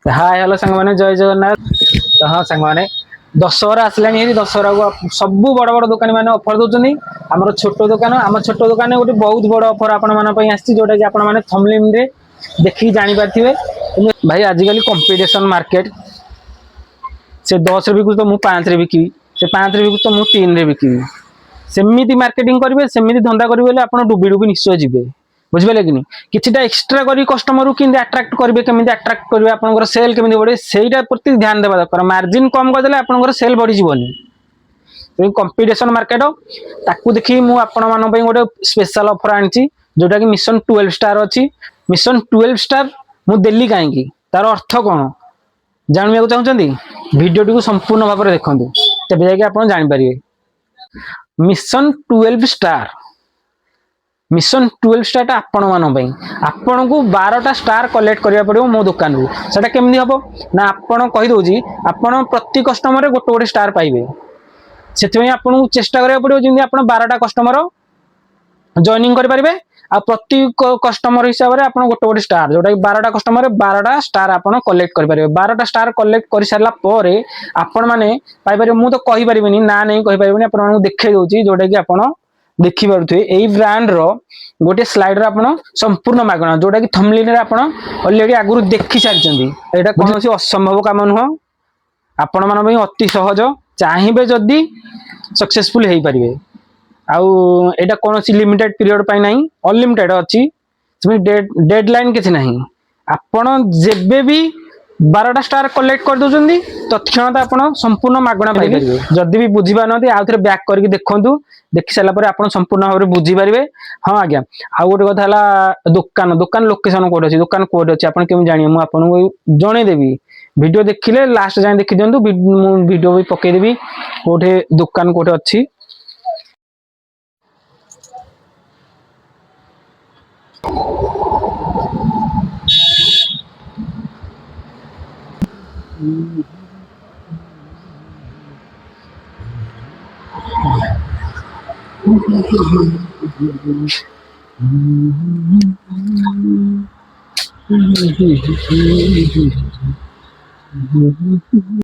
Hi hello सांग मैंने जय जगन्नाथ। तो हाँ सांग मैंने दशहरा आसलानी दशहरा को सब बड़ बड़ दुकानी मैंने ऑफर दौरान आम छोट दुकान आम छोट दुकान गोटे बहुत बड़ ऑफर आपंट जोटा कि आपने थमलिन रे देखिए जापारे। भाई आजिकल कंपटीशन मार्केट से 10 बिकु तो मुझे 5 बिकि से 5 बिकु तो मुझे 3 बिकि सेमती मार्केटिंग करेंगे सेमती धंदा करेंगे आप डुबी डुबी निश्चय जी बुझे कि किछटा एक्सट्रा करी कस्टमर को अट्राक्ट करेंगे केमी अट्राक्ट करेंगे आप सेल केमी बढ़े से प्रति ध्यान देवा दरकार। मार्जिन कम करदे आप सेल बढ़ी जीवन कंपटीशन मार्केट ताकू देखिए मुझे गोटे स्पेशल ऑफर आनी जोटा कि मिशन 12 स्टार अच्छी। मिशन 12 स्टार मुझे देली कहीं तार अर्थ कौन जानवा चाहते वीडियो टी संपूर्ण भाव में देखते तेज जाकि आप जापर। मिशन 12 स्टार मिशन 12 स्टार आपण को 12टा स्टार कलेक्ट करिया पड़ो मो दुकान रू सेटा केमती हम ना आपण कहीदे आपण प्रति कस्टमर गोटे गोटे स्टार पाइबे से आपको चेष्टा करा पड़ो जमी आप 12टा कस्टमर जॉइनिंग करेंगे आ प्रति कस्टमर हिसाब से आप गोटे गोटे स्टार जोटा कि 12टा कस्टमर 12टा स्टार आप कलेक्ट करेंगे। 12टा स्टार कलेक्ट कर सारापर आपण मैंने पाइपर मुझे तो कहींपारे ना नहीं कहींपारे आपको देखा दूसरी जोटा कि आप देखिपे यही ब्रांड रो गोटे स्लाइडर आप संपूर्ण मागणा जोटा कि थंबनेल आप ऑलरेडी आगुरी देखी सारी यहाँ कौन असंभव काम नुह आपण मान अति सहज चाहिए जदि सक्सेसफुल हो पारे। आउ एटा कौन सी लिमिटेड पीरियड पाई नहीं अनलिमिटेड अच्छी डेडलाइन किसी ना आपण जेबे भी 12टा स्टार कलेक्ट कर दौरान तत्क्षण आप संपूर्ण मागणा पाइपर। जदि भी बुझी पारे आउ थे बैक करके देखु देखी सारापर आप संपूर्ण भाव में बुझीपारे। हाँ आज्ञा आउ गोटे कथा दुकान दुकान लोकेशन कौट अच्छी दुकान कौट अच्छी आप जानिए मुझे आपको जनईदेवी वीडियो देखिले लास्ट जाए देखी दिंतु वीडियो भी पकईदेवी कौटे दुकान कौटे अच्छी।